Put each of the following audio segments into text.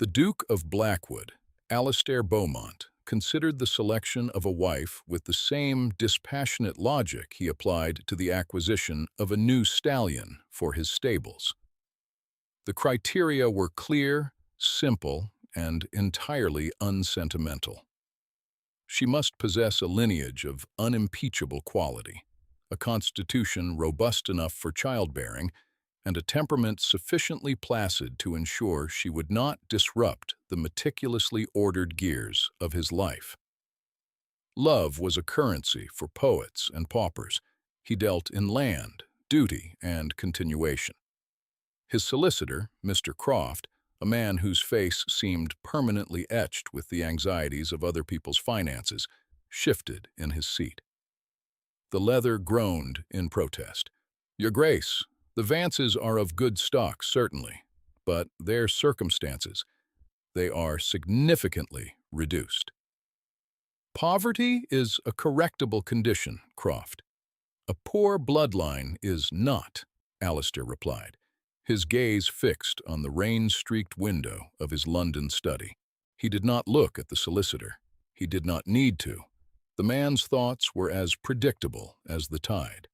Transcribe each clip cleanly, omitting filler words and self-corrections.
The Duke of Blackwood, Alastair Beaumont, considered the selection of a wife with the same dispassionate logic he applied to the acquisition of a new stallion for his stables. The criteria were clear, simple, and entirely unsentimental. She must possess a lineage of unimpeachable quality, a constitution robust enough for childbearing, and a temperament sufficiently placid to ensure she would not disrupt the meticulously ordered gears of his life. Love was a currency for poets and paupers. He dealt in land, duty, and continuation. His solicitor, Mr. Croft, a man whose face seemed permanently etched with the anxieties of other people's finances, shifted in his seat. The leather groaned in protest. "Your Grace, the Vances are of good stock, certainly, but their circumstances, they are significantly reduced." "Poverty is a correctable condition, Croft. A poor bloodline is not," Alistair replied, his gaze fixed on the rain-streaked window of his London study. He did not look at the solicitor. He did not need to. The man's thoughts were as predictable as the tide.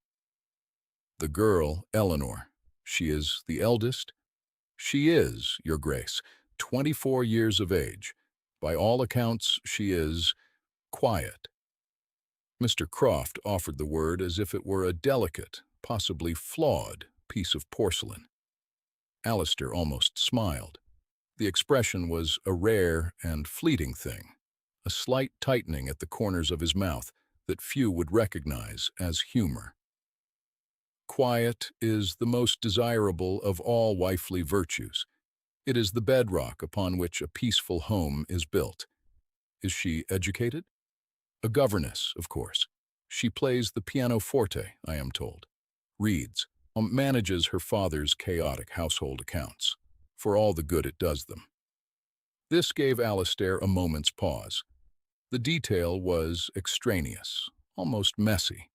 "The girl, Eleanor, she is the eldest?" "She is, Your Grace, 24 years of age. By all accounts, she is quiet." Mr. Croft offered the word as if it were a delicate, possibly flawed, piece of porcelain. Alistair almost smiled. The expression was a rare and fleeting thing, a slight tightening at the corners of his mouth that few would recognize as humor. "Quiet is the most desirable of all wifely virtues. It is the bedrock upon which a peaceful home is built. Is she educated?" "A governess, of course. She plays the pianoforte, I am told. Reads, manages her father's chaotic household accounts, for all the good it does them." This gave Alistair a moment's pause. The detail was extraneous, almost messy.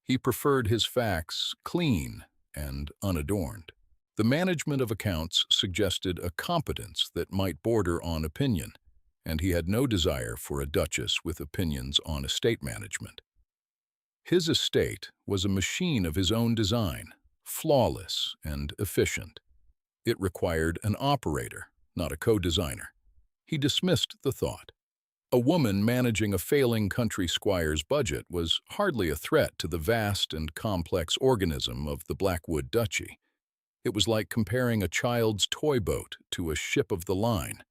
He preferred his facts clean and unadorned. The management of accounts suggested a competence that might border on opinion, and he had no desire for a duchess with opinions on estate management. His estate was a machine of his own design, flawless and efficient. It required an operator, not a co-designer. He dismissed the thought. A woman managing a failing country squire's budget was hardly a threat to the vast and complex organism of the Blackwood Duchy. It was like comparing a child's toy boat to a ship of the line.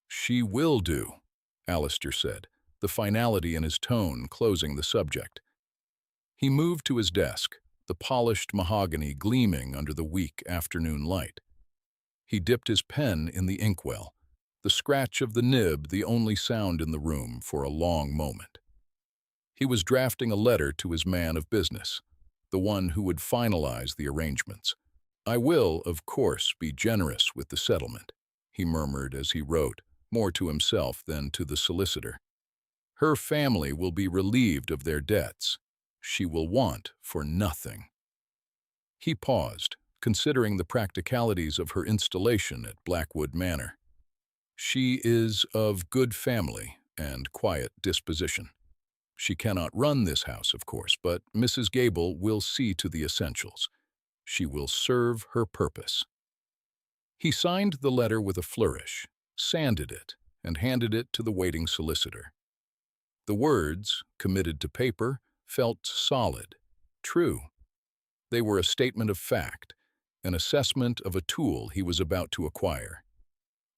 "She will do," Alistair said, the finality in his tone closing the subject. He moved to his desk, the polished mahogany gleaming under the weak afternoon light. He dipped his pen in the inkwell, the scratch of the nib the only sound in the room for a long moment. He was drafting a letter to his man of business, the one who would finalize the arrangements. "I will, of course, be generous with the settlement," he murmured as he wrote, more to himself than to the solicitor. "Her family will be relieved of their debts. She will want for nothing." He paused, considering the practicalities of her installation at Blackwood Manor. "She is of good family and quiet disposition. She cannot run this house, of course, but Mrs. Gable will see to the essentials. She will serve her purpose." He signed the letter with a flourish, sanded it, and handed it to the waiting solicitor. The words, committed to paper, felt solid, true. They were a statement of fact, an assessment of a tool he was about to acquire.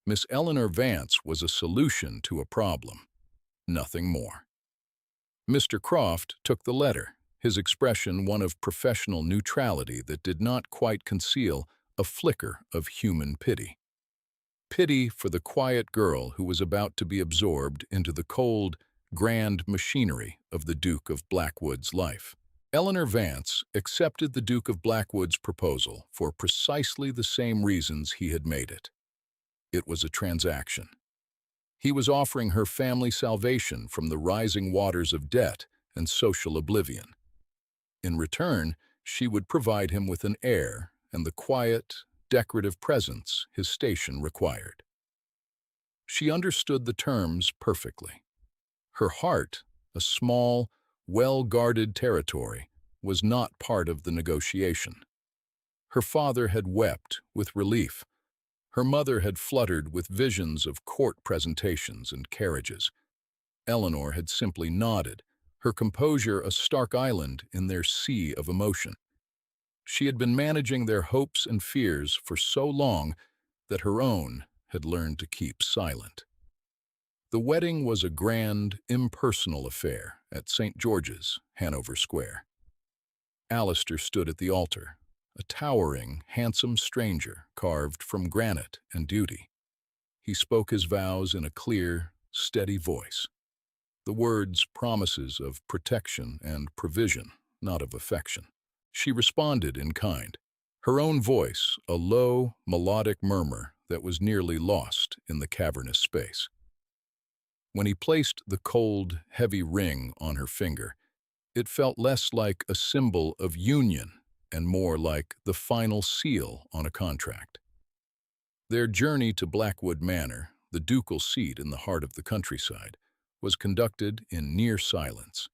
Miss Eleanor Vance was a solution to a problem, nothing more. Mr. Croft took the letter, his expression one of professional neutrality that did not quite conceal a flicker of human pity. Pity for the quiet girl who was about to be absorbed into the cold, grand machinery of the Duke of Blackwood's life. Eleanor Vance accepted the Duke of Blackwood's proposal for precisely the same reasons he had made it. It was a transaction. He was offering her family salvation from the rising waters of debt and social oblivion. In return, she would provide him with an heir and the quiet, decorative presence his station required. She understood the terms perfectly. Her heart, a small, well-guarded territory, was not part of the negotiation. Her father had wept with relief. Her mother had fluttered with visions of court presentations and carriages. Eleanor had simply nodded, her composure a stark island in their sea of emotion. She had been managing their hopes and fears for so long that her own had learned to keep silent. The wedding was a grand, impersonal affair at St. George's, Hanover Square. Alistair stood at the altar, a towering, handsome stranger carved from granite and duty. He spoke his vows in a clear, steady voice. The words promises of protection and provision, not of affection. She responded in kind, her own voice a low, melodic murmur that was nearly lost in the cavernous space. When he placed the cold, heavy ring on her finger, it felt less like a symbol of union and more like the final seal on a contract. Their journey to Blackwood Manor, the ducal seat in the heart of the countryside, was conducted in near silence.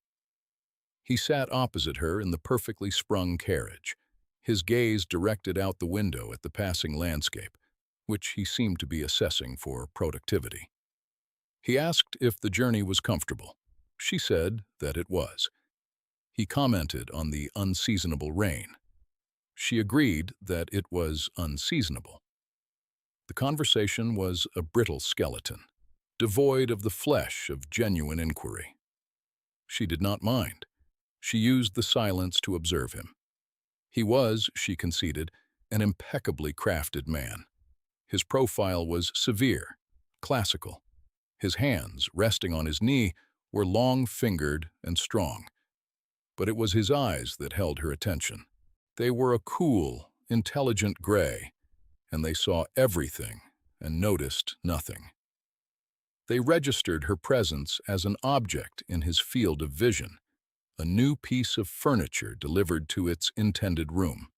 He sat opposite her in the perfectly sprung carriage, his gaze directed out the window at the passing landscape, which he seemed to be assessing for productivity. He asked if the journey was comfortable. She said that it was. He commented on the unseasonable rain. She agreed that it was unseasonable. The conversation was a brittle skeleton, devoid of the flesh of genuine inquiry. She did not mind. She used the silence to observe him. He was, she conceded, an impeccably crafted man. His profile was severe, classical. His hands, resting on his knee, were long-fingered and strong. But it was his eyes that held her attention. They were a cool, intelligent gray, and they saw everything and noticed nothing. They registered her presence as an object in his field of vision, a new piece of furniture delivered to its intended room.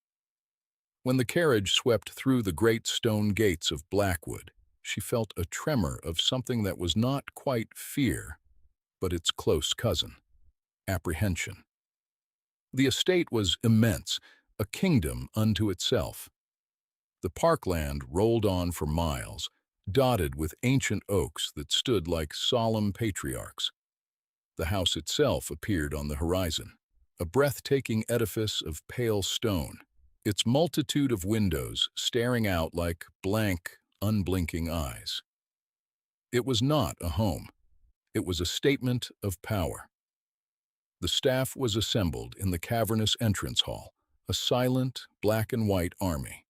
When the carriage swept through the great stone gates of Blackwood, she felt a tremor of something that was not quite fear, but its close cousin, apprehension. The estate was immense, a kingdom unto itself. The parkland rolled on for miles, dotted with ancient oaks that stood like solemn patriarchs. The house itself appeared on the horizon, a breathtaking edifice of pale stone, its multitude of windows staring out like blank, unblinking eyes. It was not a home. It was a statement of power. The staff was assembled in the cavernous entrance hall, a silent, black-and-white army.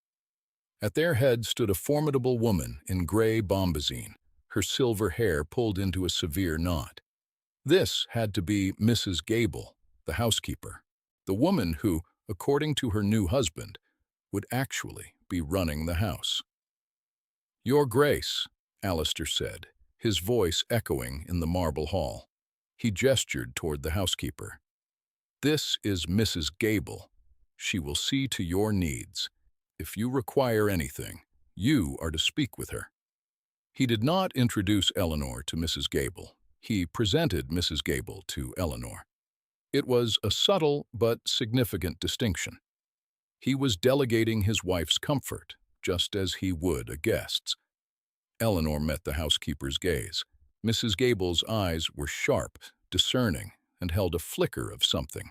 At their head stood a formidable woman in gray bombazine, her silver hair pulled into a severe knot. This had to be Mrs. Gable, the housekeeper, the woman who, according to her new husband, would actually be running the house. "Your Grace," Alistair said, his voice echoing in the marble hall. He gestured toward the housekeeper. "This is Mrs. Gable. She will see to your needs. If you require anything, you are to speak with her." He did not introduce Eleanor to Mrs. Gable. He presented Mrs. Gable to Eleanor. It was a subtle but significant distinction. He was delegating his wife's comfort, just as he would a guest's. Eleanor met the housekeeper's gaze. Mrs. Gable's eyes were sharp, discerning, and held a flicker of something.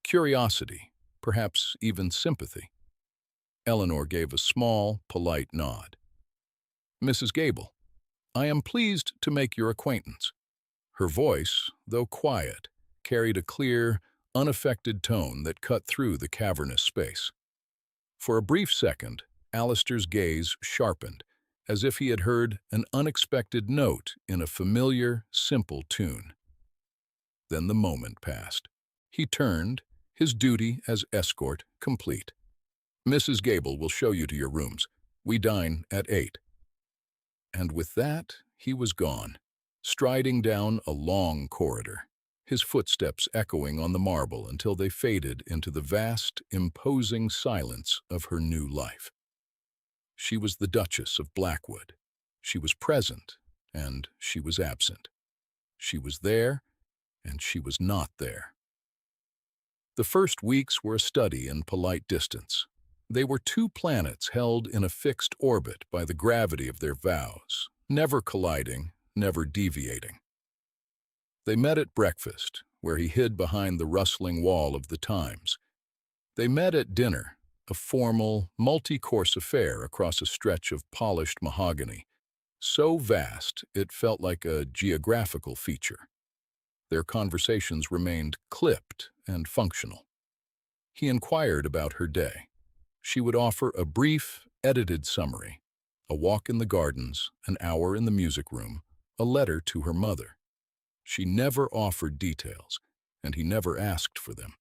Curiosity, perhaps even sympathy. Eleanor gave a small, polite nod. "Mrs. Gable, I am pleased to make your acquaintance." Her voice, though quiet, carried a clear, unaffected tone that cut through the cavernous space. For a brief second, Alistair's gaze sharpened, as if he had heard an unexpected note in a familiar, simple tune. Then the moment passed. He turned, his duty as escort complete. "Mrs. Gable will show you to your rooms. We dine at 8. And with that, he was gone, striding down a long corridor, his footsteps echoing on the marble until they faded into the vast, imposing silence of her new life. She was the Duchess of Blackwood. She was present, and she was absent. She was there, and she was not there. The first weeks were a study in polite distance. They were two planets held in a fixed orbit by the gravity of their vows, never colliding, never deviating. They met at breakfast, where he hid behind the rustling wall of the Times. They met at dinner, a formal, multi-course affair across a stretch of polished mahogany, so vast it felt like a geographical feature. Their conversations remained clipped and functional. He inquired about her day. She would offer a brief, edited summary: a walk in the gardens, an hour in the music room, a letter to her mother. She never offered details, and he never asked for them.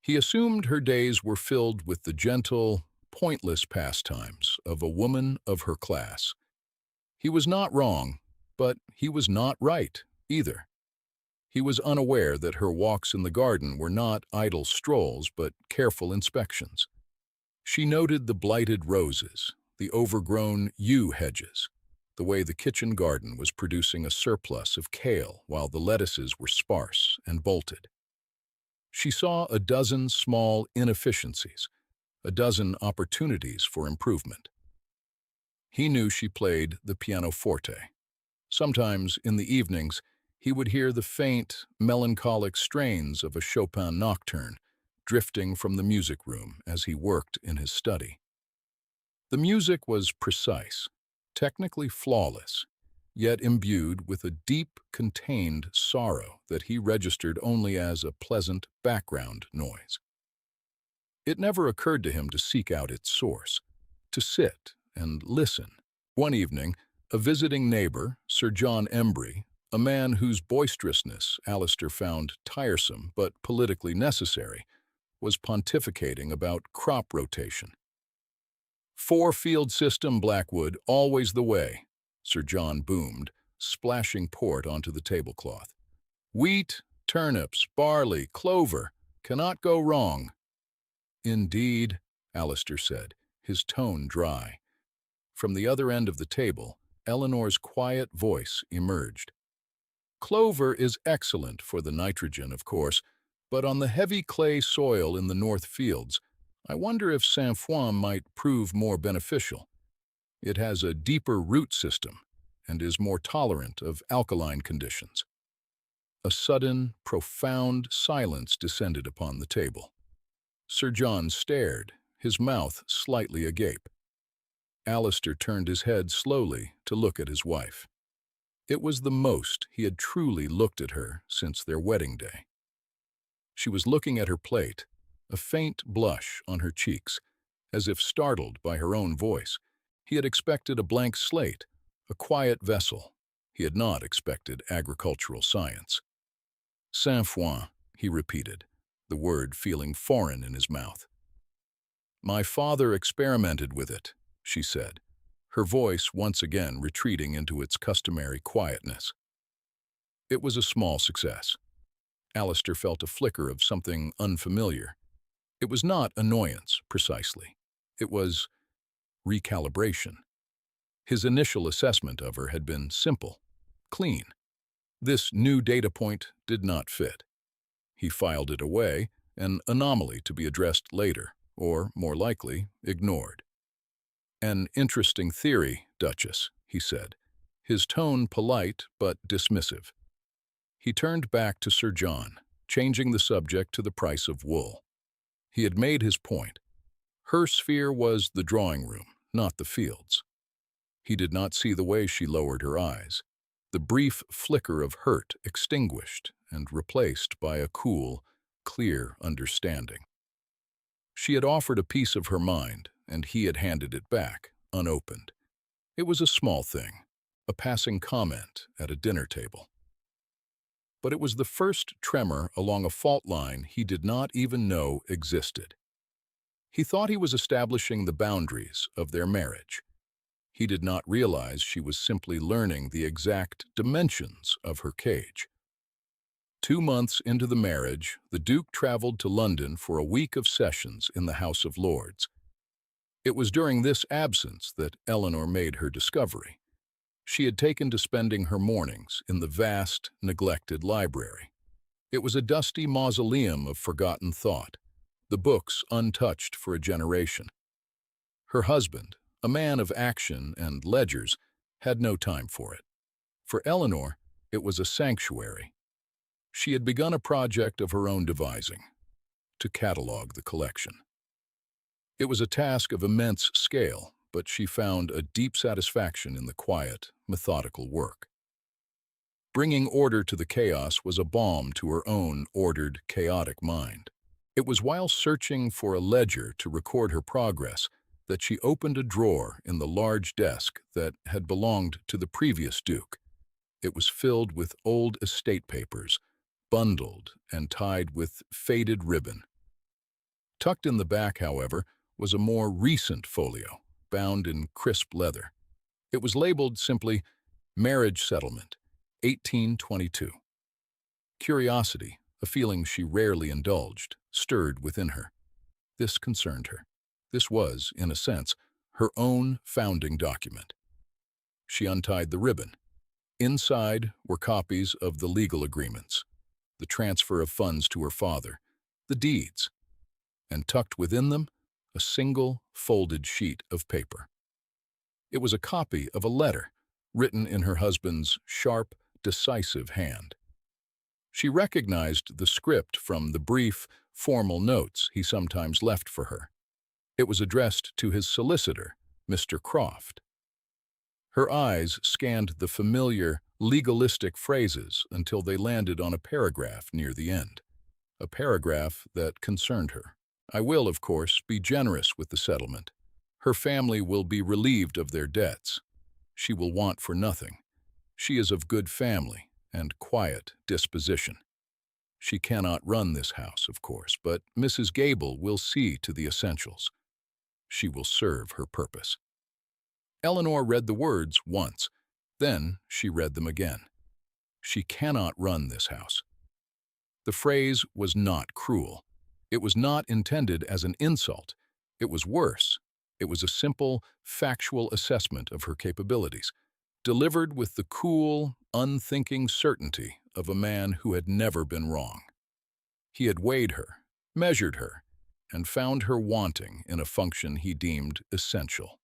He assumed her days were filled with the gentle, pointless pastimes of a woman of her class. He was not wrong, but he was not right either. He was unaware that her walks in the garden were not idle strolls, but careful inspections. She noted the blighted roses, the overgrown yew hedges, the way the kitchen garden was producing a surplus of kale while the lettuces were sparse and bolted. She saw a dozen small inefficiencies, a dozen opportunities for improvement. He knew she played the pianoforte. Sometimes, in the evenings, he would hear the faint, melancholic strains of a Chopin nocturne drifting from the music room as he worked in his study. The music was precise, technically flawless, yet imbued with a deep, contained sorrow that he registered only as a pleasant background noise. It never occurred to him to seek out its source, to sit and listen. One evening, a visiting neighbor, Sir John Embry, a man whose boisterousness Alistair found tiresome but politically necessary, was pontificating about crop rotation. "Four-field system, Blackwood, always the way," Sir John boomed, splashing port onto the tablecloth. "Wheat, turnips, barley, clover, cannot go wrong." "Indeed," Alistair said, his tone dry. From the other end of the table, Eleanor's quiet voice emerged. "Clover is excellent for the nitrogen, of course, but on the heavy clay soil in the North Fields, I wonder if sainfoin might prove more beneficial. It has a deeper root system and is more tolerant of alkaline conditions." A sudden, profound silence descended upon the table. Sir John stared, his mouth slightly agape. Alistair turned his head slowly to look at his wife. It was the most he had truly looked at her since their wedding day. She was looking at her plate, a faint blush on her cheeks, as if startled by her own voice. He had expected a blank slate, a quiet vessel. He had not expected agricultural science. "Sainfoin," he repeated, the word feeling foreign in his mouth. "My father experimented with it," she said, her voice once again retreating into its customary quietness. It was a small success. Alistair felt a flicker of something unfamiliar. It was not annoyance, precisely. It was recalibration. His initial assessment of her had been simple, clean. This new data point did not fit. He filed it away, an anomaly to be addressed later, or, more likely, ignored. "An interesting theory, Duchess," he said, his tone polite but dismissive. He turned back to Sir John, changing the subject to the price of wool. He had made his point. Her sphere was the drawing room, not the fields. He did not see the way she lowered her eyes, the brief flicker of hurt extinguished and replaced by a cool, clear understanding. She had offered a piece of her mind, and he had handed it back, unopened. It was a small thing, a passing comment at a dinner table. But it was the first tremor along a fault line he did not even know existed. He thought he was establishing the boundaries of their marriage. He did not realize she was simply learning the exact dimensions of her cage. 2 months into the marriage, the Duke traveled to London for a week of sessions in the House of Lords. It was during this absence that Eleanor made her discovery. She had taken to spending her mornings in the vast, neglected library. It was a dusty mausoleum of forgotten thought, the books untouched for a generation. Her husband, a man of action and ledgers, had no time for it. For Eleanor, it was a sanctuary. She had begun a project of her own devising, to catalog the collection. It was a task of immense scale, but she found a deep satisfaction in the quiet, methodical work. Bringing order to the chaos was a balm to her own ordered, chaotic mind. It was while searching for a ledger to record her progress that she opened a drawer in the large desk that had belonged to the previous Duke. It was filled with old estate papers, bundled and tied with faded ribbon. Tucked in the back, however, was a more recent folio, bound in crisp leather. It was labeled simply, Marriage Settlement, 1822. Curiosity, a feeling she rarely indulged, stirred within her. This concerned her. This was, in a sense, her own founding document. She untied the ribbon. Inside were copies of the legal agreements, the transfer of funds to her father, the deeds, and tucked within them, a single folded sheet of paper. It was a copy of a letter, written in her husband's sharp, decisive hand. She recognized the script from the brief, formal notes he sometimes left for her. It was addressed to his solicitor, Mr. Croft. Her eyes scanned the familiar, legalistic phrases until they landed on a paragraph near the end, a paragraph that concerned her. I will, of course, be generous with the settlement. Her family will be relieved of their debts. She will want for nothing. She is of good family and quiet disposition. She cannot run this house, of course, but Mrs. Gable will see to the essentials. She will serve her purpose. Eleanor read the words once. Then she read them again. She cannot run this house. The phrase was not cruel. It was not intended as an insult. It was worse. It was a simple, factual assessment of her capabilities, delivered with the cool, unthinking certainty of a man who had never been wrong. He had weighed her, measured her, and found her wanting in a function he deemed essential.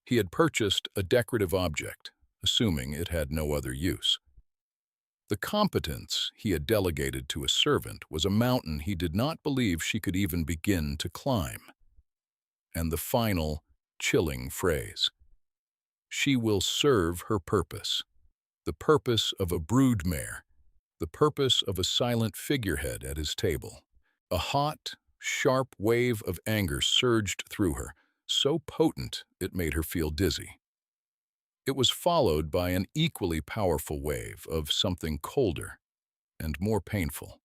He had purchased a decorative object, assuming it had no other use. The competence he had delegated to a servant was a mountain he did not believe she could even begin to climb. And the final, chilling phrase, she will serve her purpose, the purpose of a broodmare, the purpose of a silent figurehead at his table. A hot, sharp wave of anger surged through her, so potent it made her feel dizzy. It was followed by an equally powerful wave of something colder and more painful,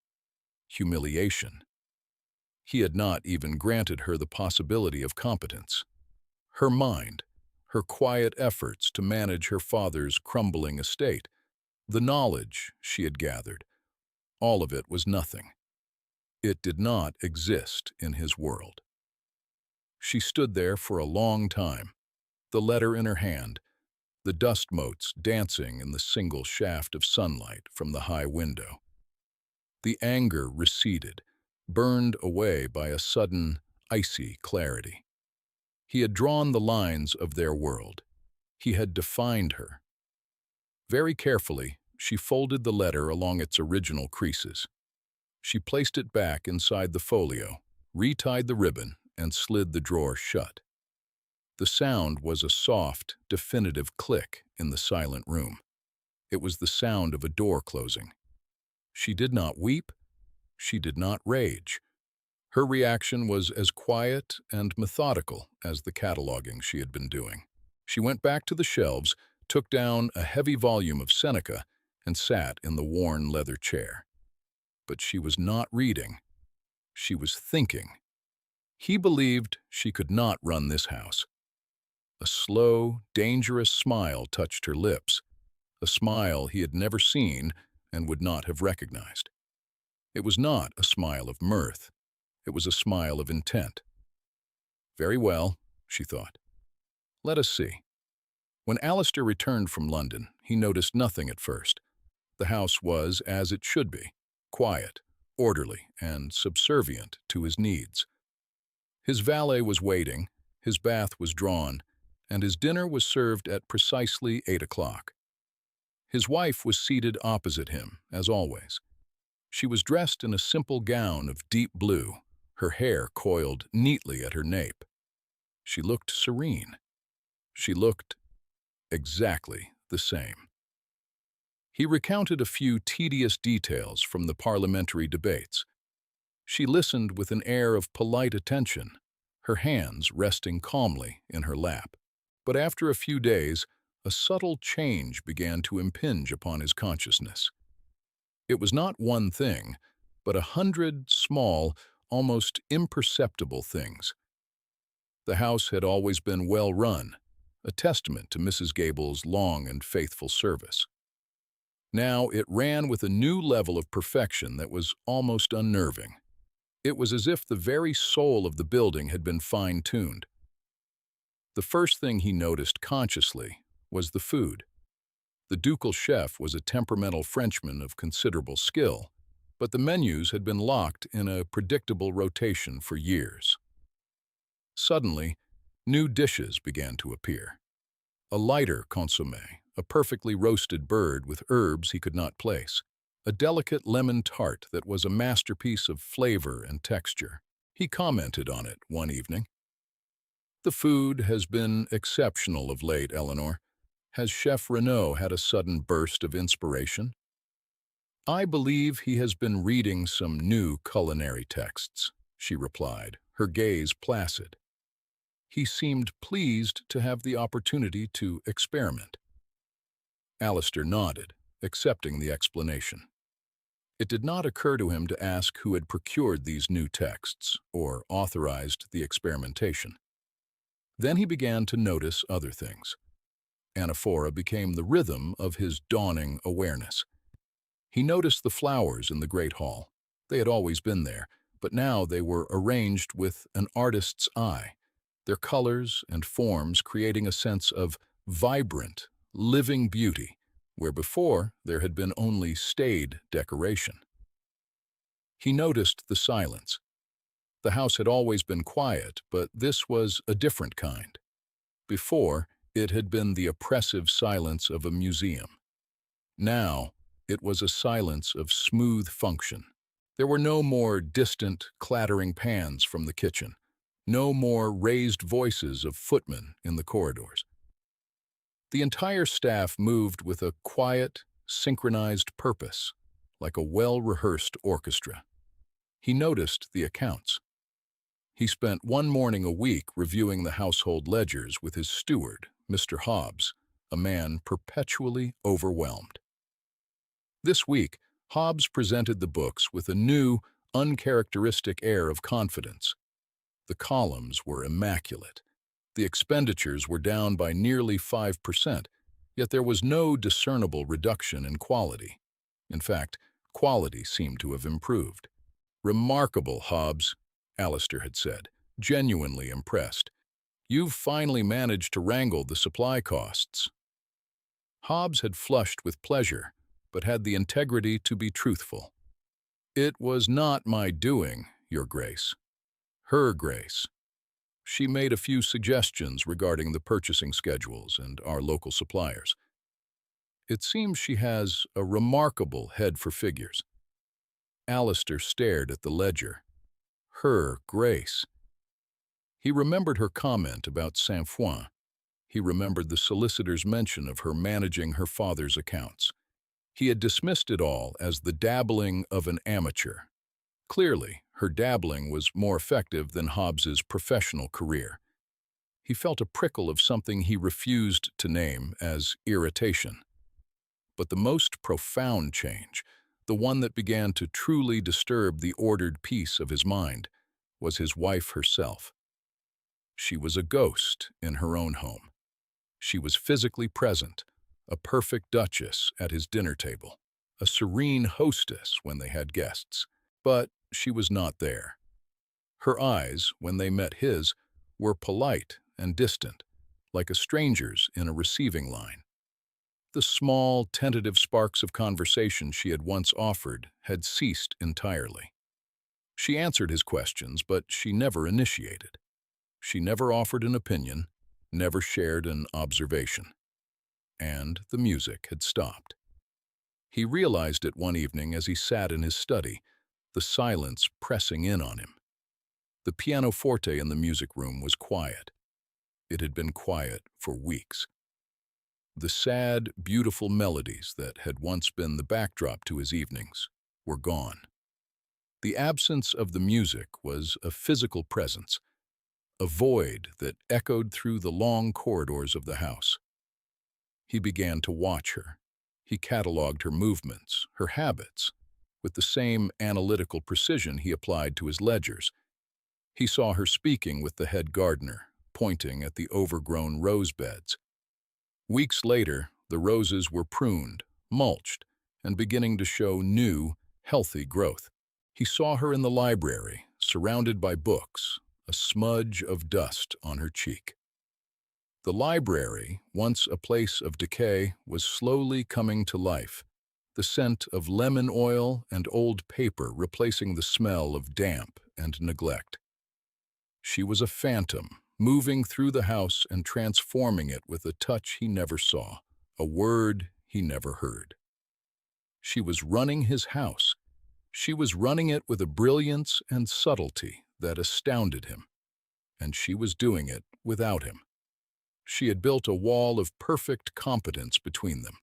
humiliation. He had not even granted her the possibility of competence. Her mind, her quiet efforts to manage her father's crumbling estate, the knowledge she had gathered, all of it was nothing. It did not exist in his world. She stood there for a long time, the letter in her hand, the dust motes dancing in the single shaft of sunlight from the high window. The anger receded, burned away by a sudden, icy clarity. He had drawn the lines of their world. He had defined her. Very carefully, she folded the letter along its original creases. She placed it back inside the folio, retied the ribbon, and slid the drawer shut. The sound was a soft, definitive click in the silent room. It was the sound of a door closing. She did not weep. She did not rage. Her reaction was as quiet and methodical as the cataloging she had been doing. She went back to the shelves, took down a heavy volume of Seneca, and sat in the worn leather chair. But she was not reading. She was thinking. He believed she could not run this house. A slow, dangerous smile touched her lips, a smile he had never seen and would not have recognized. It was not a smile of mirth. It was a smile of intent. Very well, she thought. Let us see. When Alistair returned from London, he noticed nothing at first. The house was as it should be, quiet, orderly, and subservient to his needs. His valet was waiting, his bath was drawn, and his dinner was served at precisely 8 o'clock. His wife was seated opposite him, as always. She was dressed in a simple gown of deep blue, her hair coiled neatly at her nape. She looked serene. She looked exactly the same. He recounted a few tedious details from the parliamentary debates. She listened with an air of polite attention, her hands resting calmly in her lap. But after a few days, a subtle change began to impinge upon his consciousness. It was not one thing, but 100 small, almost imperceptible things. The house had always been well run, a testament to Mrs. Gable's long and faithful service. Now it ran with a new level of perfection that was almost unnerving. It was as if the very soul of the building had been fine-tuned. The first thing he noticed consciously was the food. The ducal chef was a temperamental Frenchman of considerable skill, but the menus had been locked in a predictable rotation for years. Suddenly, new dishes began to appear. A lighter consommé, a perfectly roasted bird with herbs he could not place, a delicate lemon tart that was a masterpiece of flavor and texture. He commented on it one evening. "The food has been exceptional of late, Eleanor. Has Chef Renaud had a sudden burst of inspiration?" "I believe he has been reading some new culinary texts," she replied, her gaze placid. "He seemed pleased to have the opportunity to experiment." Alistair nodded, accepting the explanation. It did not occur to him to ask who had procured these new texts or authorized the experimentation. Then he began to notice other things. Anaphora became the rhythm of his dawning awareness. He noticed the flowers in the great hall. They had always been there, but now they were arranged with an artist's eye, their colors and forms creating a sense of vibrant, living beauty, where before there had been only staid decoration. He noticed the silence. The house had always been quiet, but this was a different kind. Before, it had been the oppressive silence of a museum. Now, it was a silence of smooth function. There were no more distant, clattering pans from the kitchen, no more raised voices of footmen in the corridors. The entire staff moved with a quiet, synchronized purpose, like a well-rehearsed orchestra. He noticed the accounts. He spent one morning a week reviewing the household ledgers with his steward, Mr. Hobbs, a man perpetually overwhelmed. This week, Hobbs presented the books with a new, uncharacteristic air of confidence. The columns were immaculate. The expenditures were down by nearly 5%, yet there was no discernible reduction in quality. In fact, quality seemed to have improved. "Remarkable, Hobbs," Alistair had said, genuinely impressed. "You've finally managed to wrangle the supply costs." Hobbs had flushed with pleasure, but had the integrity to be truthful. "It was not my doing, Your Grace. Her Grace. She made a few suggestions regarding the purchasing schedules and our local suppliers. It seems she has a remarkable head for figures." Alistair stared at the ledger. Her Grace. He remembered her comment about Saint-Foin. He remembered the solicitor's mention of her managing her father's accounts. He had dismissed it all as the dabbling of an amateur. Clearly, her dabbling was more effective than Hobbs's professional career. He felt a prickle of something he refused to name as irritation. But the most profound change, the one that began to truly disturb the ordered peace of his mind, was his wife herself. She was a ghost in her own home. She was physically present, a perfect duchess at his dinner table, a serene hostess when they had guests. But she was not there. Her eyes, when they met his, were polite and distant, like a stranger's in a receiving line. The small, tentative sparks of conversation she had once offered had ceased entirely. She answered his questions, but she never initiated. She never offered an opinion, never shared an observation. And the music had stopped. He realized it one evening as he sat in his study, the silence pressing in on him. The pianoforte in the music room was quiet. It had been quiet for weeks. The sad, beautiful melodies that had once been the backdrop to his evenings were gone. The absence of the music was a physical presence, a void that echoed through the long corridors of the house. He began to watch her. He catalogued her movements, her habits, with the same analytical precision he applied to his ledgers. He saw her speaking with the head gardener, pointing at the overgrown rose beds. Weeks later, the roses were pruned, mulched, and beginning to show new, healthy growth. He saw her in the library, surrounded by books, a smudge of dust on her cheek. The library, once a place of decay, was slowly coming to life, the scent of lemon oil and old paper replacing the smell of damp and neglect. She was a phantom, moving through the house and transforming it with a touch he never saw, a word he never heard. She was running his house. She was running it with a brilliance and subtlety that astounded him, and she was doing it without him. She had built a wall of perfect competence between them,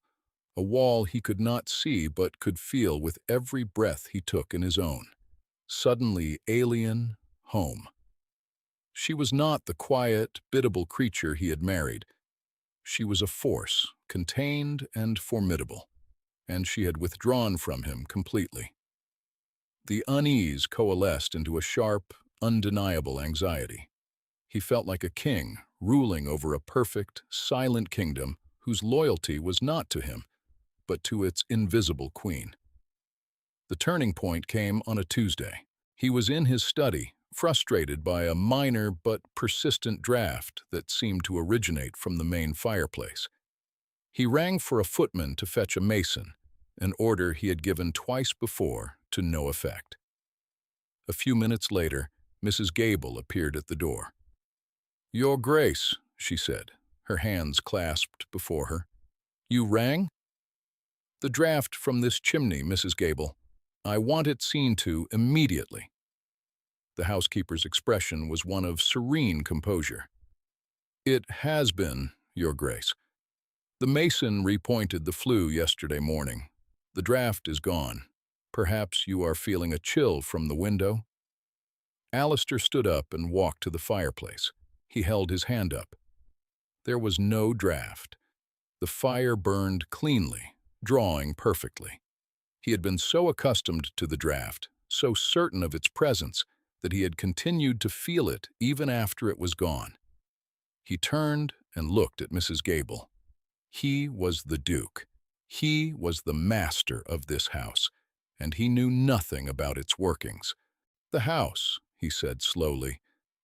a wall he could not see but could feel with every breath he took in his own. Suddenly alien, home. She was not the quiet, biddable creature he had married. She was a force, contained and formidable, and she had withdrawn from him completely. The unease coalesced into a sharp, undeniable anxiety. He felt like a king ruling over a perfect, silent kingdom whose loyalty was not to him, but to its invisible queen. The turning point came on a Tuesday. He was in his study, frustrated by a minor but persistent draft that seemed to originate from the main fireplace. He rang for a footman to fetch a mason, an order he had given twice before to no effect. A few minutes later, Mrs. Gable appeared at the door. "Your Grace," she said, her hands clasped before her. "You rang?" "The draft from this chimney, Mrs. Gable. I want it seen to immediately." The housekeeper's expression was one of serene composure. "It has been, Your Grace. The mason repointed the flue yesterday morning. The draft is gone. Perhaps you are feeling a chill from the window?" Alistair stood up and walked to the fireplace. He held his hand up. There was no draft. The fire burned cleanly, drawing perfectly. He had been so accustomed to the draft, so certain of its presence, that he had continued to feel it even after it was gone. He turned and looked at Mrs. Gable. He was the Duke. He was the master of this house, and he knew nothing about its workings. "The house," he said slowly,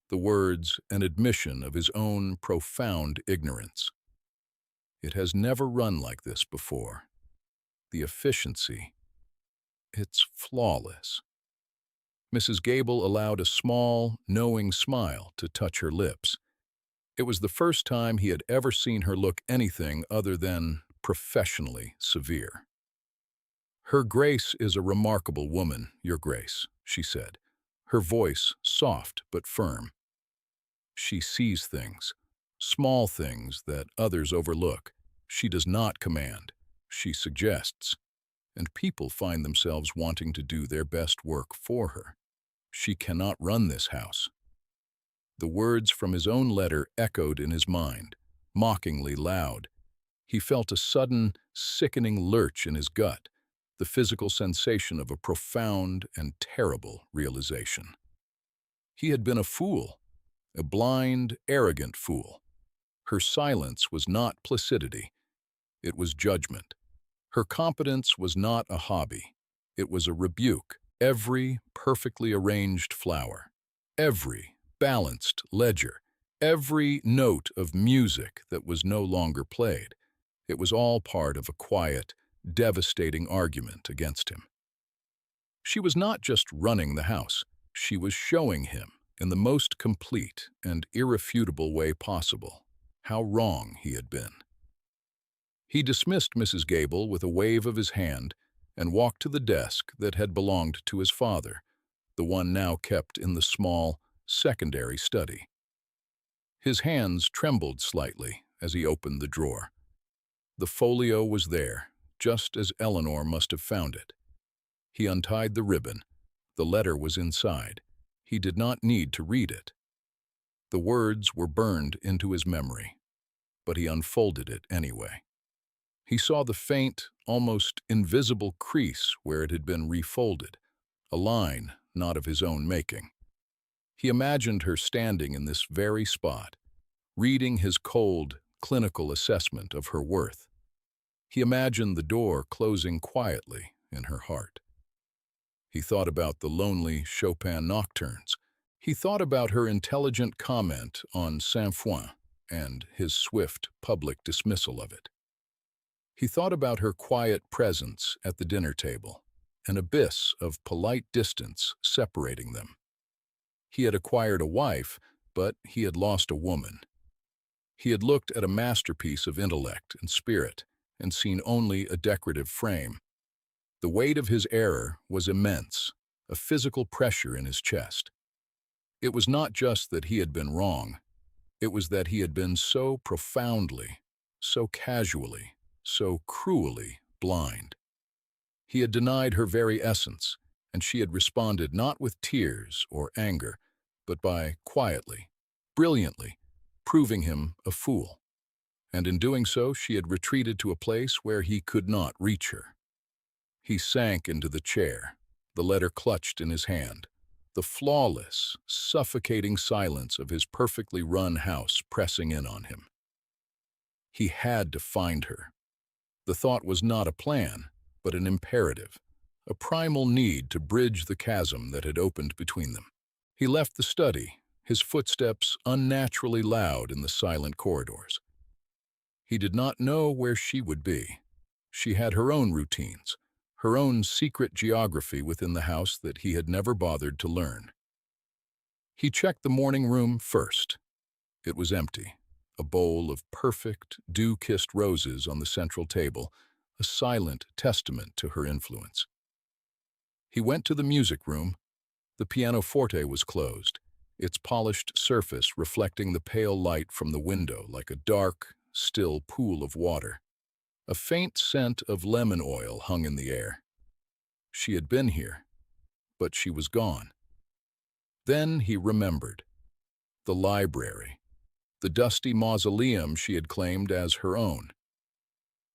the words an admission of his own profound ignorance. "It has never run like this before. The efficiency, it's flawless." Mrs. Gable allowed a small, knowing smile to touch her lips. It was the first time he had ever seen her look anything other than professionally severe. "Her Grace is a remarkable woman, Your Grace," she said, her voice soft but firm. "She sees things, small things that others overlook. She does not command. She suggests. And people find themselves wanting to do their best work for her. She cannot run this house." The words from his own letter echoed in his mind, mockingly loud. He felt a sudden, sickening lurch in his gut, the physical sensation of a profound and terrible realization. He had been a fool, a blind, arrogant fool. Her silence was not placidity. It was judgment. Her competence was not a hobby. It was a rebuke. Every perfectly arranged flower, every balanced ledger, Every note of music that was no longer played. It was all part of a quiet, devastating argument against him. She was not just running the house, she was showing him, in the most complete and irrefutable way possible, how wrong he had been. He dismissed Mrs. Gable with a wave of his hand and walked to the desk that had belonged to his father, the one now kept in the small, secondary study. His hands trembled slightly as he opened the drawer. The folio was there, just as Eleanor must have found it. He untied the ribbon. The letter was inside. He did not need to read it. The words were burned into his memory, but he unfolded it anyway. He saw the faint, almost invisible crease where it had been refolded, a line not of his own making. He imagined her standing in this very spot, reading his cold, clinical assessment of her worth. He imagined the door closing quietly in her heart. He thought about the lonely Chopin nocturnes. He thought about her intelligent comment on Saint-Foin and his swift public dismissal of it. He thought about her quiet presence at the dinner table, an abyss of polite distance separating them. He had acquired a wife, but he had lost a woman. He had looked at a masterpiece of intellect and spirit and seen only a decorative frame. The weight of his error was immense, a physical pressure in his chest. It was not just that he had been wrong. It was that he had been so profoundly, so casually, so cruelly blind. He had denied her very essence, and she had responded not with tears or anger, but by quietly, brilliantly, proving him a fool. And in doing so, she had retreated to a place where he could not reach her. He sank into the chair, the letter clutched in his hand, the flawless, suffocating silence of his perfectly run house pressing in on him. He had to find her. The thought was not a plan, but an imperative, a primal need to bridge the chasm that had opened between them. He left the study, his footsteps unnaturally loud in the silent corridors. He did not know where she would be. She had her own routines, her own secret geography within the house that he had never bothered to learn. He checked the morning room first. It was empty, a bowl of perfect, dew-kissed roses on the central table, a silent testament to her influence. He went to the music room. The pianoforte was closed, its polished surface reflecting the pale light from the window like a dark, still pool of water. A faint scent of lemon oil hung in the air. She had been here, but she was gone. Then he remembered. The library, the dusty mausoleum she had claimed as her own.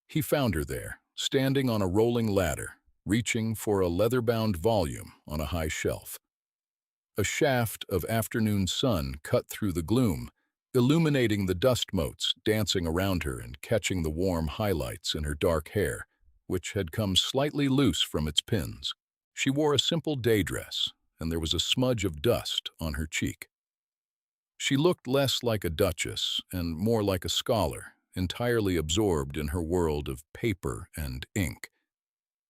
He found her there, standing on a rolling ladder, reaching for a leather-bound volume on a high shelf. A shaft of afternoon sun cut through the gloom, illuminating the dust motes dancing around her and catching the warm highlights in her dark hair, which had come slightly loose from its pins. She wore a simple day dress, and there was a smudge of dust on her cheek. She looked less like a duchess and more like a scholar, entirely absorbed in her world of paper and ink.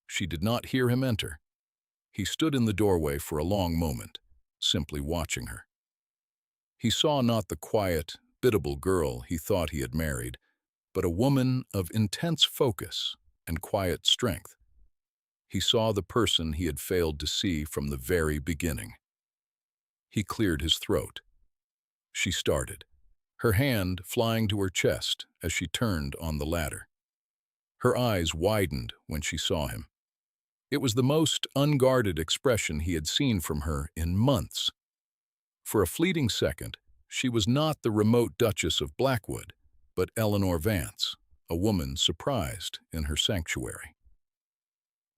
She did not hear him enter. He stood in the doorway for a long moment, simply watching her. He saw not the quiet, biddable girl he thought he had married, but a woman of intense focus and quiet strength. He saw the person he had failed to see from the very beginning. He cleared his throat. She started, her hand flying to her chest as she turned on the ladder. Her eyes widened when she saw him. It was the most unguarded expression he had seen from her in months. For a fleeting second, she was not the remote Duchess of Blackwood, but Eleanor Vance, a woman surprised in her sanctuary.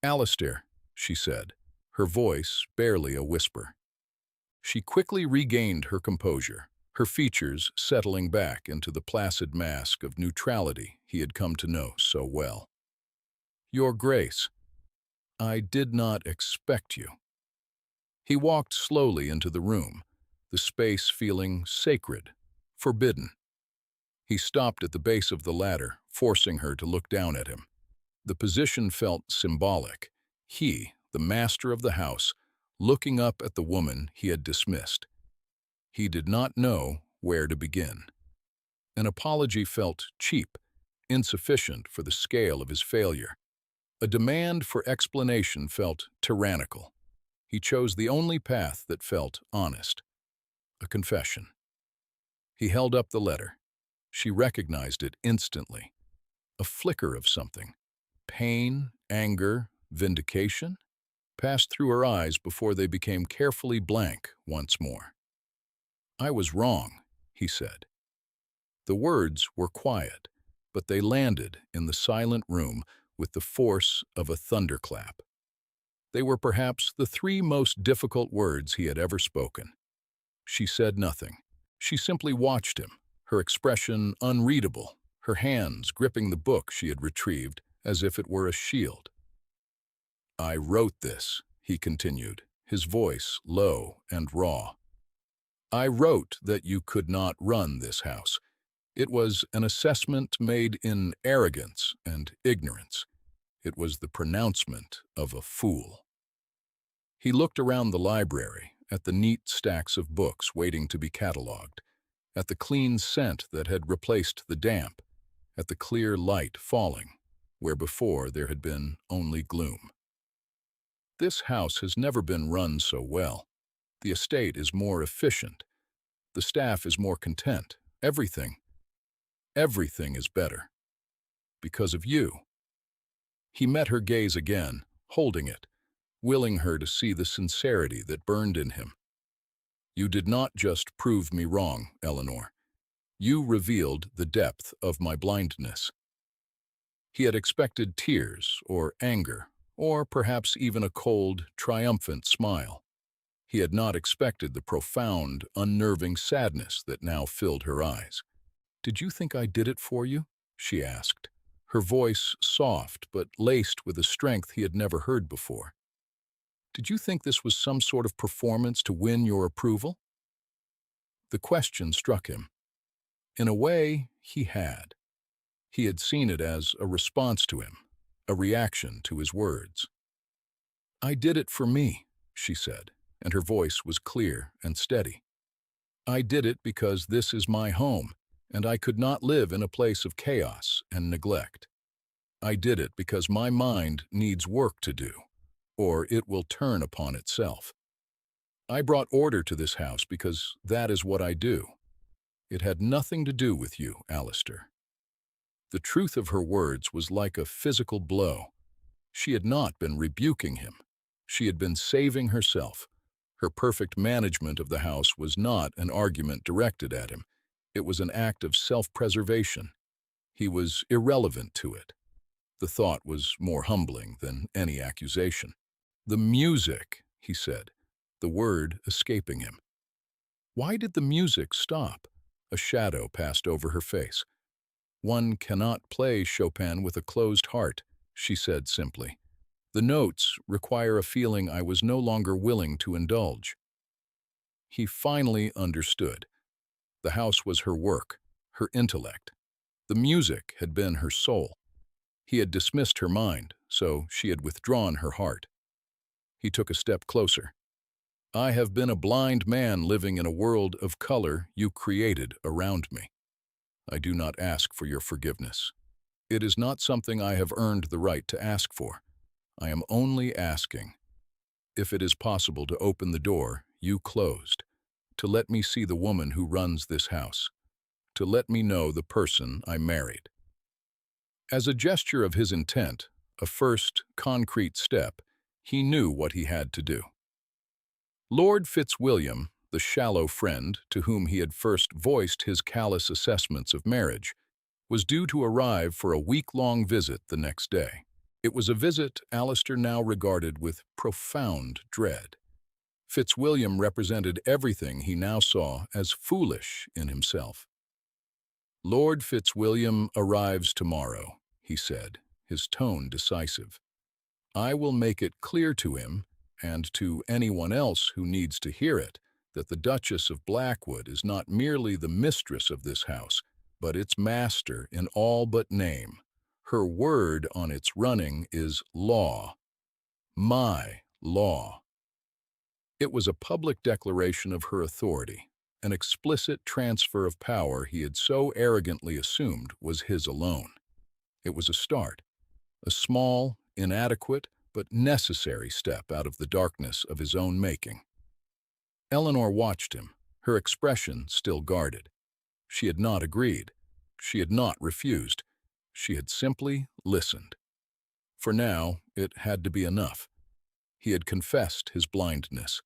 "Alistair," she said, her voice barely a whisper. She quickly regained her composure, her features settling back into the placid mask of neutrality he had come to know so well. "Your Grace, I did not expect you." He walked slowly into the room, the space feeling sacred, Forbidden. He stopped at the base of the ladder, forcing her to look down at him. The position felt symbolic. He, the master of the house, looking up at the woman he had dismissed. He did not know where to begin. An apology felt cheap, insufficient for the scale of his failure. A demand for explanation felt tyrannical. He chose the only path that felt honest: a confession. He held up the letter. She recognized it instantly. A flicker of something. Pain, anger, vindication passed through her eyes before they became carefully blank once more. "I was wrong," he said. The words were quiet, but they landed in the silent room with the force of a thunderclap. They were perhaps the three most difficult words he had ever spoken. She said nothing. She simply watched him, her expression unreadable, her hands gripping the book she had retrieved as if it were a shield. "I wrote this," he continued, his voice low and raw. "I wrote that you could not run this house. It was an assessment made in arrogance and ignorance. It was the pronouncement of a fool." He looked around the library, at the neat stacks of books waiting to be catalogued, at the clean scent that had replaced the damp, at the clear light falling, where before there had been only gloom. "This house has never been run so well. The estate is more efficient. The staff is more content. Everything is better. Because of you." He met her gaze again, holding it, willing her to see the sincerity that burned in him. "You did not just prove me wrong, Eleanor. You revealed the depth of my blindness." He had expected tears or anger, or perhaps even a cold, triumphant smile. He had not expected the profound, unnerving sadness that now filled her eyes. "Did you think I did it for you?" she asked, her voice soft but laced with a strength he had never heard before. "Did you think this was some sort of performance to win your approval?" The question struck him. In a way, he had. He had seen it as a response to him, a reaction to his words. "I did it for me," she said, and her voice was clear and steady. "I did it because this is my home, and I could not live in a place of chaos and neglect. I did it because my mind needs work to do, or it will turn upon itself. I brought order to this house because that is what I do. It had nothing to do with you, Alistair." The truth of her words was like a physical blow. She had not been rebuking him. She had been saving herself. Her perfect management of the house was not an argument directed at him. It was an act of self-preservation. He was irrelevant to it. The thought was more humbling than any accusation. "The music," he said, the word escaping him. Why did the music stop? A shadow passed over her face. "One cannot play Chopin with a closed heart," she said simply. "The notes require a feeling I was no longer willing to indulge." He finally understood. The house was her work, her intellect. The music had been her soul. He had dismissed her mind, so she had withdrawn her heart. He took a step closer. "I have been a blind man living in a world of color you created around me. I do not ask for your forgiveness. It is not something I have earned the right to ask for. I am only asking, if it is possible to open the door you closed, to let me see the woman who runs this house, to let me know the person I married." As a gesture of his intent, a first concrete step, he knew what he had to do. Lord Fitzwilliam, the shallow friend to whom he had first voiced his callous assessments of marriage, was due to arrive for a week-long visit the next day. It was a visit Alistair now regarded with profound dread. Fitzwilliam represented everything he now saw as foolish in himself. "Lord Fitzwilliam arrives tomorrow," he said, his tone decisive. "I will make it clear to him, and to anyone else who needs to hear it, that the Duchess of Blackwood is not merely the mistress of this house, but its master in all but name. Her word on its running is law. My law. It was a public declaration of her authority, an explicit transfer of power he had so arrogantly assumed was his alone. It was a start, a small, inadequate, but necessary step out of the darkness of his own making. Eleanor watched him, her expression still guarded. She had not agreed. She had not refused. She had simply listened. For now, it had to be enough. He had confessed his blindness.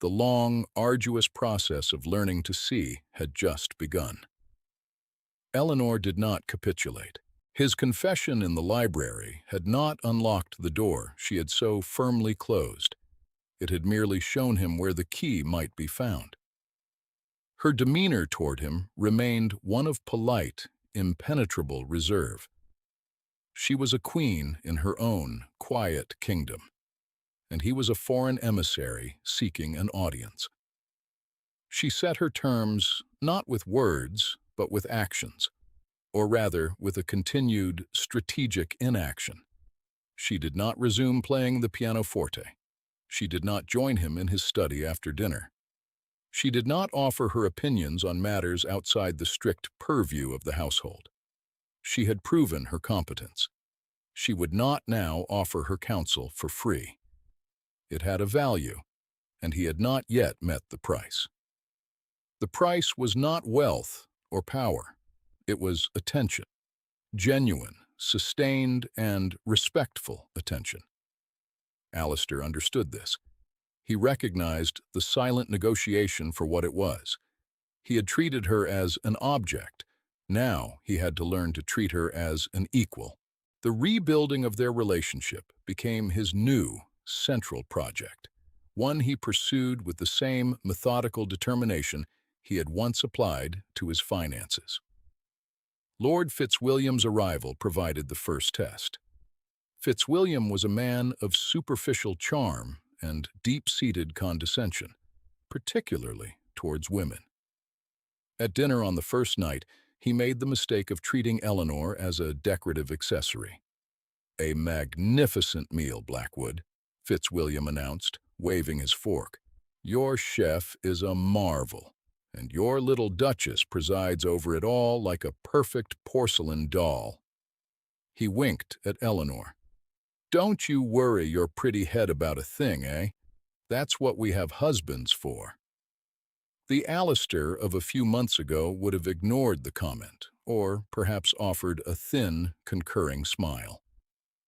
The long, arduous process of learning to see had just begun. Eleanor did not capitulate. His confession in the library had not unlocked the door she had so firmly closed. It had merely shown him where the key might be found. Her demeanor toward him remained one of polite, impenetrable reserve. She was a queen in her own quiet kingdom, and he was a foreign emissary seeking an audience. She set her terms not with words, but with actions, or rather with a continued strategic inaction. She did not resume playing the pianoforte. She did not join him in his study after dinner. She did not offer her opinions on matters outside the strict purview of the household. She had proven her competence. She would not now offer her counsel for free. It had a value, and he had not yet met the price. The price was not wealth or power. It was attention, genuine, sustained, and respectful attention. Alistair understood this. He recognized the silent negotiation for what it was. He had treated her as an object. Now he had to learn to treat her as an equal. The rebuilding of their relationship became his new, central project, one he pursued with the same methodical determination he had once applied to his finances. Lord Fitzwilliam's arrival provided the first test. Fitzwilliam was a man of superficial charm and deep-seated condescension, particularly towards women. At dinner on the first night, he made the mistake of treating Eleanor as a decorative accessory. "A magnificent meal, Blackwood," Fitzwilliam announced, waving his fork. "Your chef is a marvel, and your little Duchess presides over it all like a perfect porcelain doll." He winked at Eleanor. "Don't you worry your pretty head about a thing, eh? That's what we have husbands for." The Alistair of a few months ago would have ignored the comment, or perhaps offered a thin, concurring smile.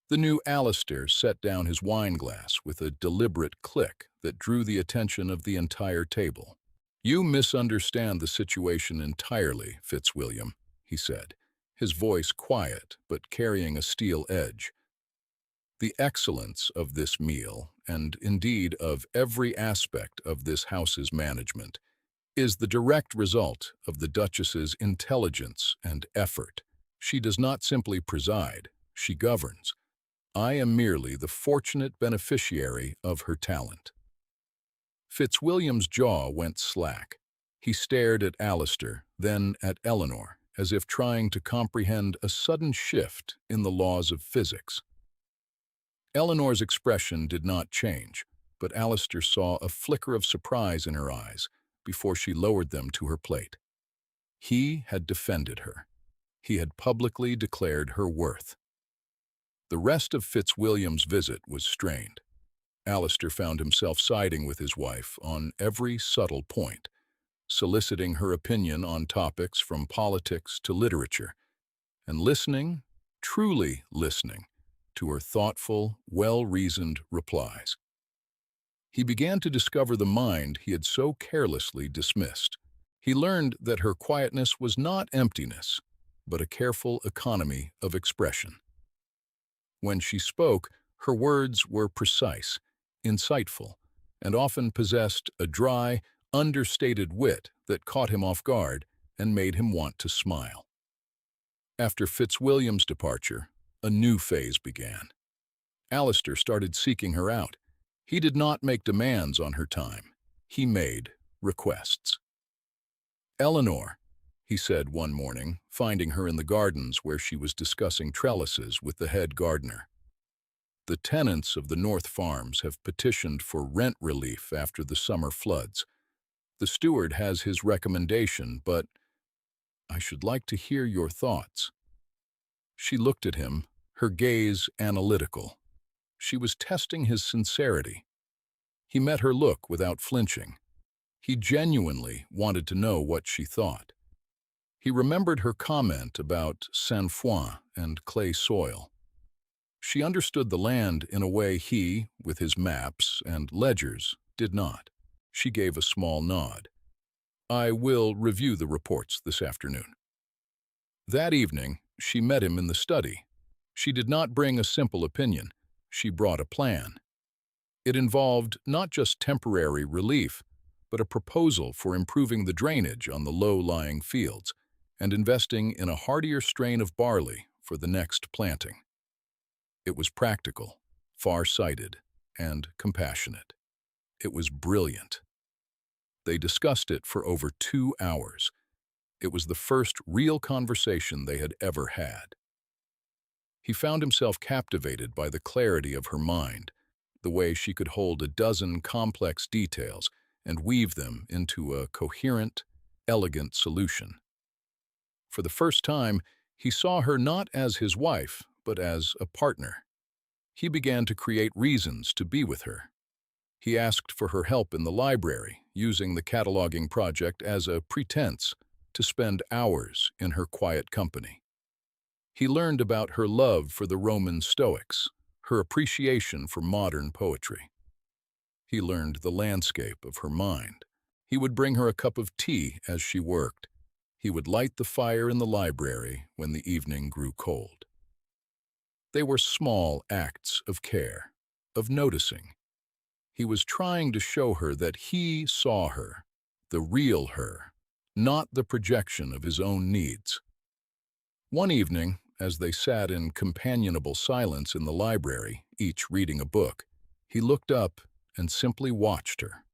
The new Alistair set down his wineglass with a deliberate click that drew the attention of the entire table. "You misunderstand the situation entirely, Fitzwilliam," he said, his voice quiet but carrying a steel edge. "The excellence of this meal, and indeed of every aspect of this house's management, is the direct result of the Duchess's intelligence and effort. She does not simply preside, she governs. I am merely the fortunate beneficiary of her talent." Fitzwilliam's jaw went slack. He stared at Alistair, then at Eleanor, as if trying to comprehend a sudden shift in the laws of physics. Eleanor's expression did not change, but Alistair saw a flicker of surprise in her eyes before she lowered them to her plate. He had defended her. He had publicly declared her worth. The rest of Fitzwilliam's visit was strained. Alistair found himself siding with his wife on every subtle point, soliciting her opinion on topics from politics to literature, and listening, truly listening, to her thoughtful, well-reasoned replies. He began to discover the mind he had so carelessly dismissed. He learned that her quietness was not emptiness, but a careful economy of expression. When she spoke, her words were precise, insightful, and often possessed a dry, understated wit that caught him off guard and made him want to smile. After Fitzwilliam's departure, a new phase began. Alistair started seeking her out. He did not make demands on her time. He made requests. "Eleanor," he said one morning, finding her in the gardens where she was discussing trellises with the head gardener. "The tenants of the North Farms have petitioned for rent relief after the summer floods. The steward has his recommendation, but I should like to hear your thoughts." She looked at him, her gaze analytical. She was testing his sincerity. He met her look without flinching. He genuinely wanted to know what she thought. He remembered her comment about sang-froid and clay soil. She understood the land in a way he, with his maps and ledgers, did not. She gave a small nod. "I will review the reports this afternoon." That evening, she met him in the study. She did not bring a simple opinion. She brought a plan. It involved not just temporary relief, but a proposal for improving the drainage on the low-lying fields and investing in a hardier strain of barley for the next planting. It was practical, far-sighted, and compassionate. It was brilliant. They discussed it for over 2 hours. It was the first real conversation they had ever had. He found himself captivated by the clarity of her mind, the way she could hold a dozen complex details and weave them into a coherent, elegant solution. For the first time, he saw her not as his wife, but as a partner. He began to create reasons to be with her. He asked for her help in the library, using the cataloging project as a pretense to spend hours in her quiet company. He learned about her love for the Roman Stoics, her appreciation for modern poetry. He learned the landscape of her mind. He would bring her a cup of tea as she worked. He would light the fire in the library when the evening grew cold. They were small acts of care, of noticing. He was trying to show her that he saw her, the real her, not the projection of his own needs. One evening, as they sat in companionable silence in the library, each reading a book, he looked up and simply watched her.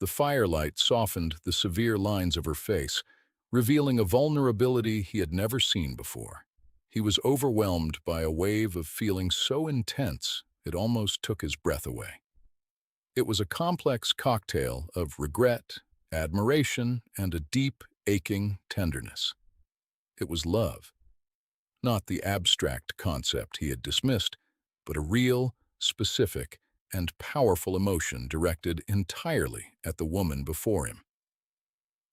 The firelight softened the severe lines of her face, revealing a vulnerability he had never seen before. He was overwhelmed by a wave of feeling so intense it almost took his breath away. It was a complex cocktail of regret, admiration, and a deep, aching tenderness. It was love. Not the abstract concept he had dismissed, but a real, specific, and powerful emotion directed entirely at the woman before him.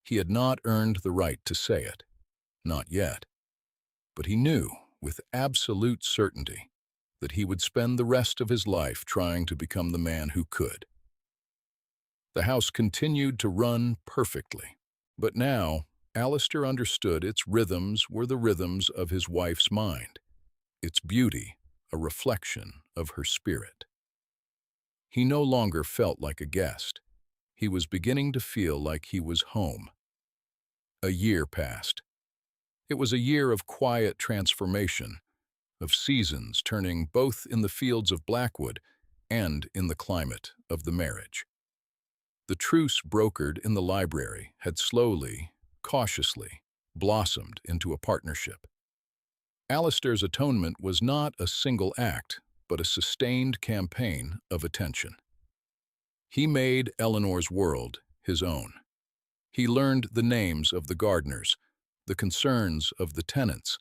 He had not earned the right to say it. Not yet. But he knew, with absolute certainty, that he would spend the rest of his life trying to become the man who could. The house continued to run perfectly, but now Alistair understood its rhythms were the rhythms of his wife's mind, its beauty a reflection of her spirit. He no longer felt like a guest. He was beginning to feel like he was home. A year passed. It was a year of quiet transformation, of seasons turning both in the fields of Blackwood and in the climate of the marriage. The truce brokered in the library had slowly, cautiously, blossomed into a partnership. Alistair's atonement was not a single act, but a sustained campaign of attention. He made Eleanor's world his own. He learned the names of the gardeners, the concerns of the tenants,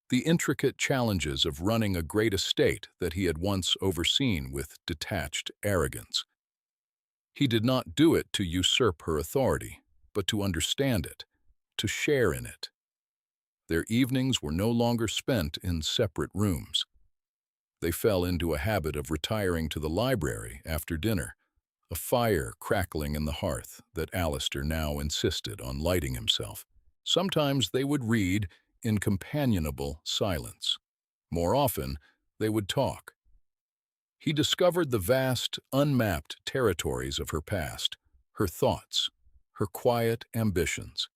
the intricate challenges of running a great estate that he had once overseen with detached arrogance. He did not do it to usurp her authority, but to understand it, to share in it. Their evenings were no longer spent in separate rooms. They fell into a habit of retiring to the library after dinner, a fire crackling in the hearth that Alistair now insisted on lighting himself. Sometimes they would read in companionable silence. More often, they would talk. He discovered the vast, unmapped territories of her past, her thoughts, her quiet ambitions.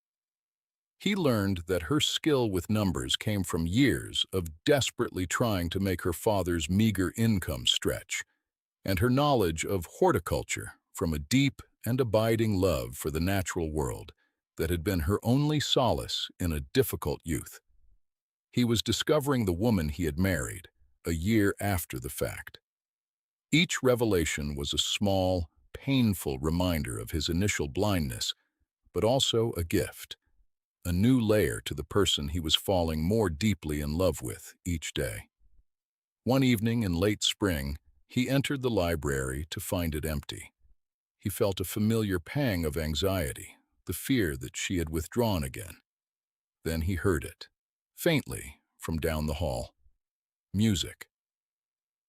He learned that her skill with numbers came from years of desperately trying to make her father's meager income stretch, and her knowledge of horticulture from a deep and abiding love for the natural world that had been her only solace in a difficult youth. He was discovering the woman he had married, a year after the fact. Each revelation was a small, painful reminder of his initial blindness, but also a gift, a new layer to the person he was falling more deeply in love with each day. One evening in late spring, he entered the library to find it empty. He felt a familiar pang of anxiety, the fear that she had withdrawn again. Then he heard it, faintly, from down the hall. Music.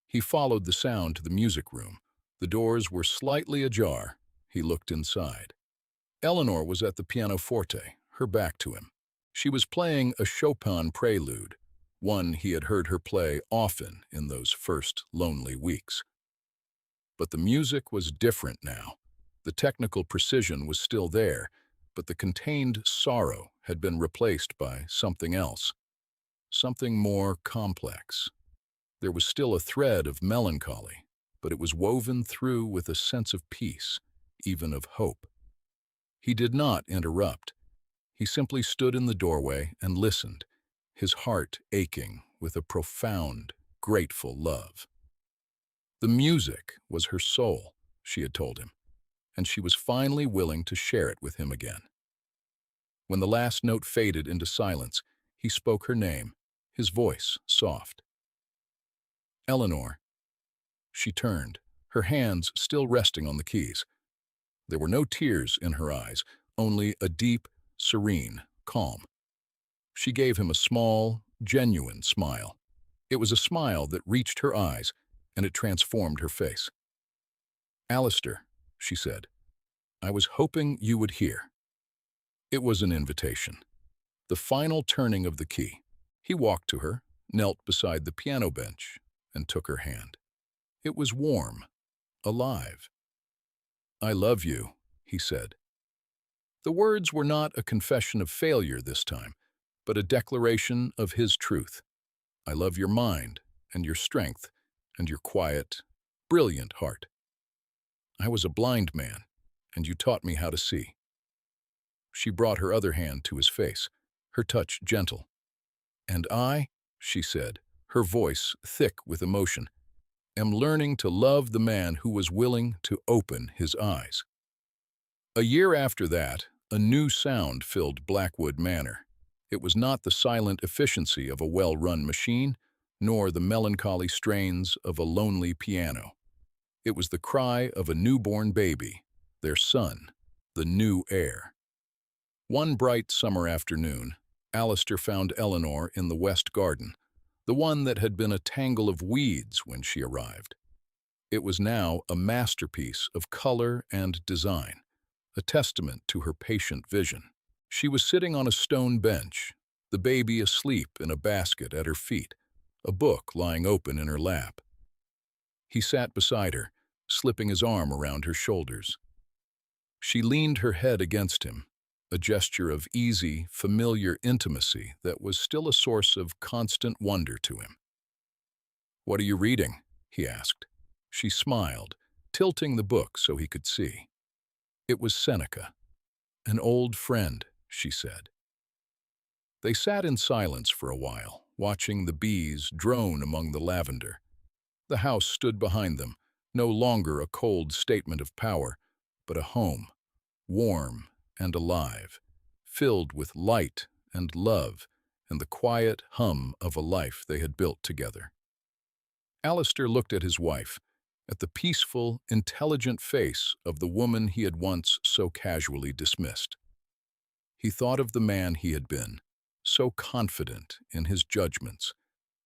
He followed the sound to the music room. The doors were slightly ajar. He looked inside. Eleanor was at the pianoforte, her back to him. She was playing a Chopin prelude, one he had heard her play often in those first lonely weeks. But the music was different now. The technical precision was still there, but the contained sorrow had been replaced by something else, something more complex. There was still a thread of melancholy, but it was woven through with a sense of peace, even of hope. He did not interrupt. He simply stood in the doorway and listened, his heart aching with a profound, grateful love. The music was her soul, she had told him, and she was finally willing to share it with him again. When the last note faded into silence, he spoke her name, his voice soft. Eleanor. She turned, her hands still resting on the keys. There were no tears in her eyes, only a deep, serene calm. She gave him a small, genuine smile. It was a smile that reached her eyes, and it transformed her face. "Alistair," she said, "I was hoping you would hear." It was an invitation. The final turning of the key. He walked to her, knelt beside the piano bench, and took her hand. It was warm, alive. "I love you," he said. The words were not a confession of failure this time, but a declaration of his truth. "I love your mind and your strength and your quiet, brilliant heart. I was a blind man, and you taught me how to see." She brought her other hand to his face, her touch gentle. "And I," she said, her voice thick with emotion, "am learning to love the man who was willing to open his eyes." A year after that, a new sound filled Blackwood Manor. It was not the silent efficiency of a well-run machine, nor the melancholy strains of a lonely piano. It was the cry of a newborn baby, their son, the new heir. One bright summer afternoon, Alistair found Eleanor in the west garden, the one that had been a tangle of weeds when she arrived. It was now a masterpiece of color and design, a testament to her patient vision. She was sitting on a stone bench, the baby asleep in a basket at her feet, a book lying open in her lap. He sat beside her, slipping his arm around her shoulders. She leaned her head against him, a gesture of easy, familiar intimacy that was still a source of constant wonder to him. "What are you reading?" he asked. She smiled, tilting the book so he could see. It was Seneca. "An old friend," she said. They sat in silence for a while, watching the bees drone among the lavender. The house stood behind them, no longer a cold statement of power, but a home, warm and alive, filled with light and love and the quiet hum of a life they had built together. Alistair looked at his wife, at the peaceful, intelligent face of the woman he had once so casually dismissed. He thought of the man he had been, so confident in his judgments,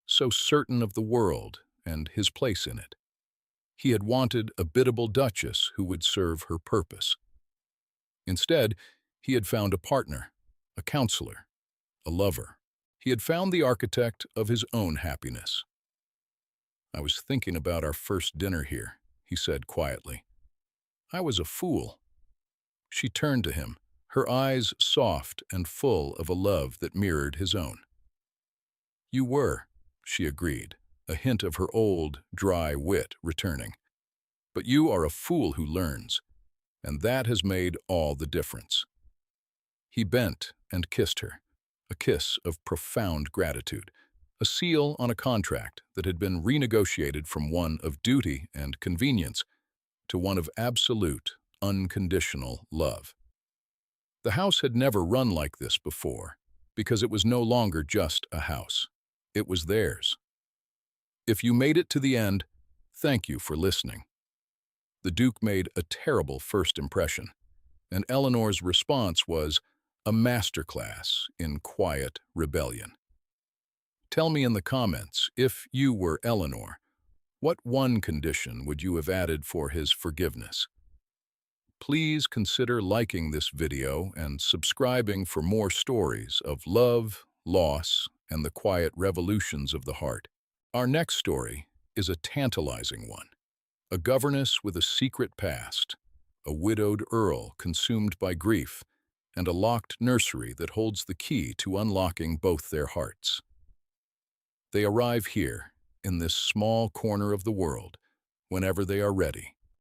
so certain of the world and his place in it. He had wanted a biddable duchess who would serve her purpose. Instead, he had found a partner, a counselor, a lover. He had found the architect of his own happiness. "I was thinking about our first dinner here," he said quietly. "I was a fool." She turned to him, her eyes soft and full of a love that mirrored his own. "You were," she agreed, a hint of her old, dry wit returning. "But you are a fool who learns. and that has made all the difference. He bent and kissed her, a kiss of profound gratitude, a seal on a contract that had been renegotiated from one of duty and convenience to one of absolute, unconditional love. The house had never run like this before, because it was no longer just a house. It was theirs. If you made it to the end, thank you for listening. The Duke made a terrible first impression, and Eleanor's response was a masterclass in quiet rebellion. Tell me in the comments, if you were Eleanor, what one condition would you have added for his forgiveness? Please consider liking this video and subscribing for more stories of love, loss, and the quiet revolutions of the heart. Our next story is a tantalizing one. A governess with a secret past, a widowed earl consumed by grief, and a locked nursery that holds the key to unlocking both their hearts. They arrive here, in this small corner of the world, whenever they are ready.